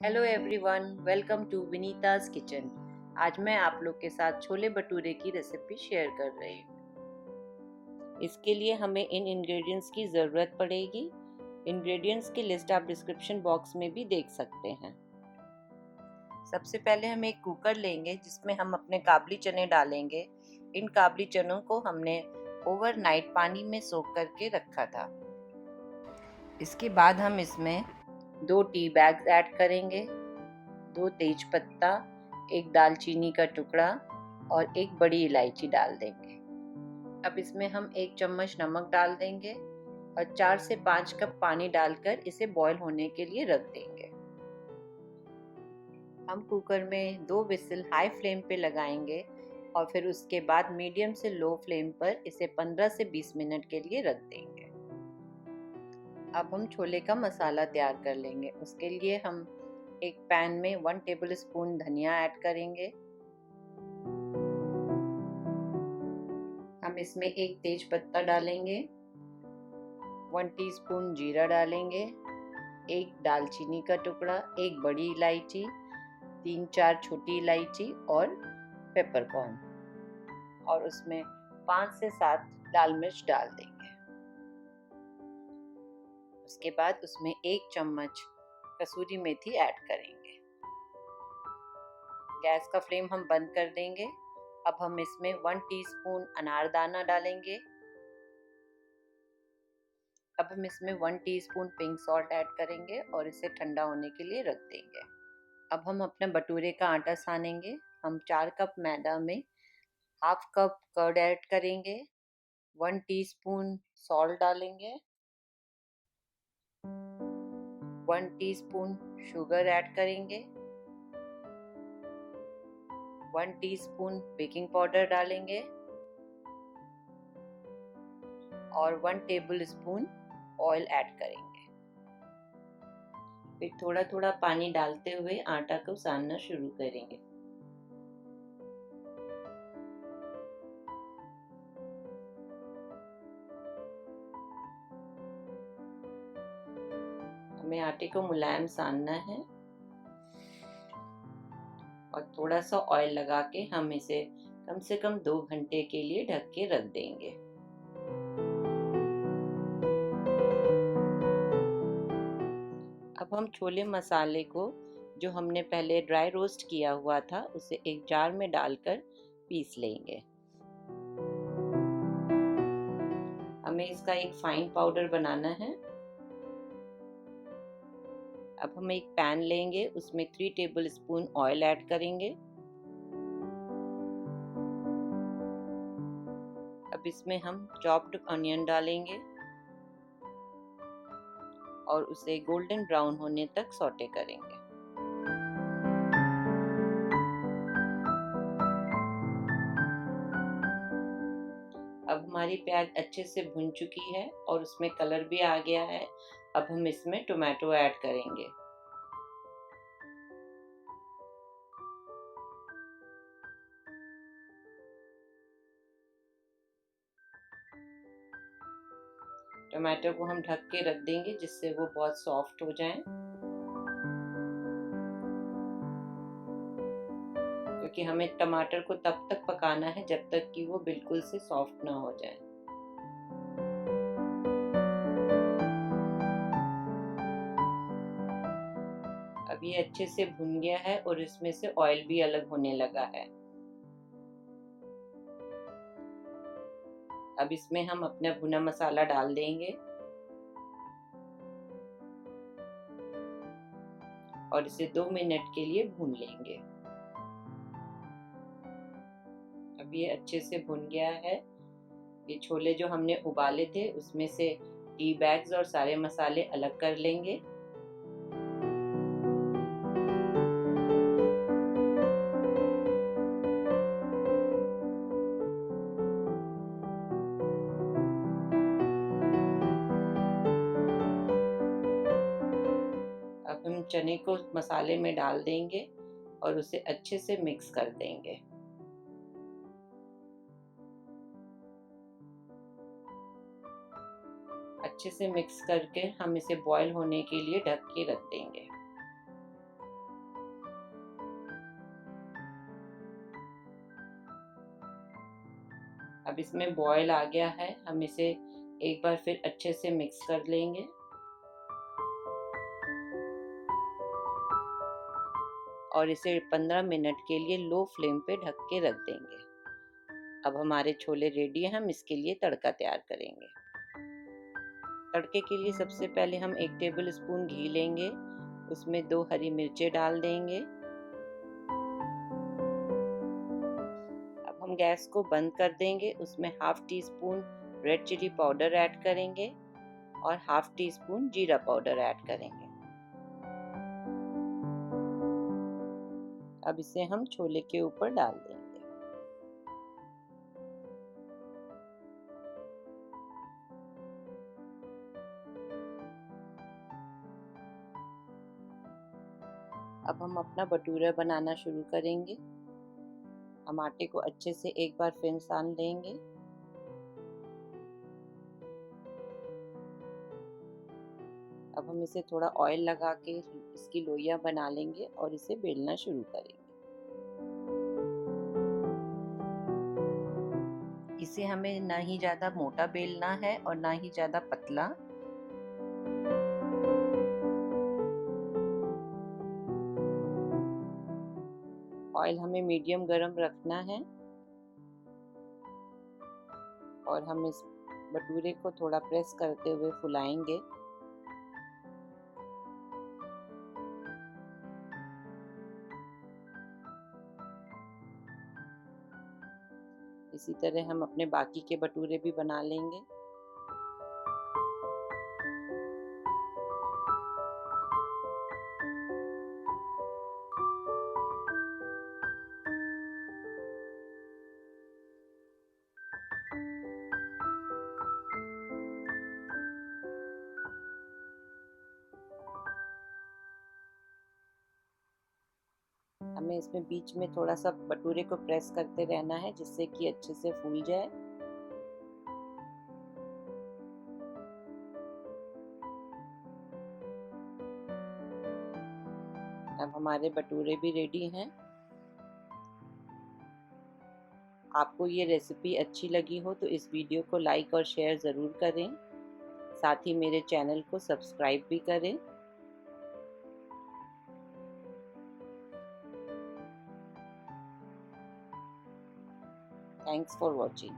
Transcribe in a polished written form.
Hello everyone, welcome to Vineeta's kitchen. आज मैं आप लोग के साथ छोले भटूरे की रेसिपी शेयर कर रही हूँ। इसके लिए हमें इन इंग्रेडिएंट्स की ज़रूरत पड़ेगी। इंग्रेडिएंट्स की लिस्ट आप डिस्क्रिप्शन बॉक्स में भी देख सकते हैं। सबसे पहले हम एक कुकर लेंगे जिसमें हम अपने काबली चने डालेंगे। इन काबली चनों को हमने ओवरनाइट पानी में सोख करके रखा था। इसके बाद हम इसमें 2 टी बैग्स ऐड करेंगे, 2 तेज पत्ता, एक दालचीनी का टुकड़ा और एक बड़ी इलायची डाल देंगे। अब इसमें हम 1 चम्मच नमक डाल देंगे और 4 से 5 कप पानी डालकर इसे बॉईल होने के लिए रख देंगे। हम कुकर में 2 विसिल हाई फ्लेम पे लगाएंगे और फिर उसके बाद मीडियम से लो फ्लेम पर इसे 15 से 20 मिनट के लिए रख देंगे। अब हम छोले का मसाला तैयार कर लेंगे। उसके लिए हम एक पैन में 1 टेबलस्पून धनिया ऐड करेंगे। हम इसमें एक तेज पत्ता डालेंगे, 1 टीस्पून जीरा डालेंगे, एक दालचीनी का टुकड़ा, एक बड़ी इलायची, 3-4 छोटी इलायची और पेपरकॉर्न, और उसमें 5 से 7 लाल मिर्च डाल देंगे। उसके बाद उसमें 1 चम्मच कसूरी मेथी ऐड करेंगे। गैस का फ्लेम हम बंद कर देंगे। अब हम इसमें 1 टीस्पून अनारदाना डालेंगे। अब हम इसमें 1 टीस्पून पिंक सॉल्ट ऐड करेंगे और इसे ठंडा होने के लिए रख देंगे। अब हम अपने भटूरे का आटा सानेंगे। हम 4 कप मैदा में हाफ कप कर्ड ऐड करेंगे, 1 टीस्पून सॉल्ट डालेंगे, 1 टीस्पून शुगर ऐड करेंगे, 1 टीस्पून बेकिंग पाउडर डालेंगे और 1 टेबल स्पून ऑयल ऐड करेंगे। फिर थोड़ा थोड़ा पानी डालते हुए आटा को सानना शुरू करेंगे। हमें आटे को मुलायम सानना है और थोड़ा सा ऑयल लगा के हम इसे कम से कम 2 घंटे के लिए ढक के रख देंगे। अब हम छोले मसाले को, जो हमने पहले ड्राई रोस्ट किया हुआ था, उसे एक जार में डालकर पीस लेंगे। हमें इसका एक फाइन पाउडर बनाना है। अब हम एक पैन लेंगे, उसमें 3 टेबलस्पून ऑयल ऐड करेंगे। अब इसमें हम चॉप्ड अनियन डालेंगे और उसे गोल्डन ब्राउन होने तक सौटे करेंगे। अब हमारी प्याज अच्छे से भुन चुकी है और उसमें कलर भी आ गया है। अब हम इसमें टोमेटो ऐड करेंगे। टोमेटो को हम ढक के रख देंगे जिससे वो बहुत सॉफ्ट हो जाएं, क्योंकि हमें टमाटर को तब तक पकाना है जब तक कि वो बिल्कुल से सॉफ्ट ना हो जाए। अब ये अच्छे से भुन गया है और इसमें से ऑयल भी अलग होने लगा है। अब इसमें हम अपना भुना मसाला डाल देंगे और इसे 2 मिनट के लिए भून लेंगे। अब ये अच्छे से भुन गया है। ये छोले जो हमने उबाले थे उसमें से टी बैग्स और सारे मसाले अलग कर लेंगे। अब हम चने को मसाले में डाल देंगे और उसे अच्छे से मिक्स कर देंगे। अच्छे से मिक्स करके हम इसे बॉईल होने के लिए ढक के रख देंगे। अब इसमें बॉयल आ गया है, हम इसे एक बार फिर अच्छे से मिक्स कर लेंगे। और इसे 15 मिनट के लिए लो फ्लेम पे ढक के रख देंगे। अब हमारे छोले रेडी हैं, हम इसके लिए तड़का तैयार करेंगे। तड़के के लिए सबसे पहले हम 1 टेबल स्पून घी लेंगे, उसमें 2 हरी मिर्चें डाल देंगे। अब हम गैस को बंद कर देंगे, उसमें half teaspoon red chilli powder add करेंगे और हाफ टी स्पून जीरा पाउडर ऐड करेंगे। अब इसे हम छोले के ऊपर डाल देंगे। अब हम अपना भटूरा बनाना शुरू करेंगे। हम आटे को अच्छे से एक बार फिर सान लेंगे। अब हम इसे थोड़ा ऑयल लगा के इसकी लोइयां बना लेंगे और इसे बेलना शुरू करेंगे। इसे हमें ना ही ज़्यादा मोटा बेलना है और ना ही ज़्यादा पतला। ऑयल हमें मीडियम गरम रखना है और हम इस भटूरे को थोड़ा प्रेस करते हुए फुलाएंगे। इसी तरह हम अपने बाकी के भटूरे भी बना लेंगे। हमें इसमें बीच में थोड़ा सा भटूरे को प्रेस करते रहना है जिससे कि अच्छे से फूल जाए। अब हमारे भटूरे भी रेडी हैं। आपको ये रेसिपी अच्छी लगी हो तो इस वीडियो को लाइक और शेयर ज़रूर करें। साथ ही मेरे चैनल को सब्सक्राइब भी करें। Thanks for watching.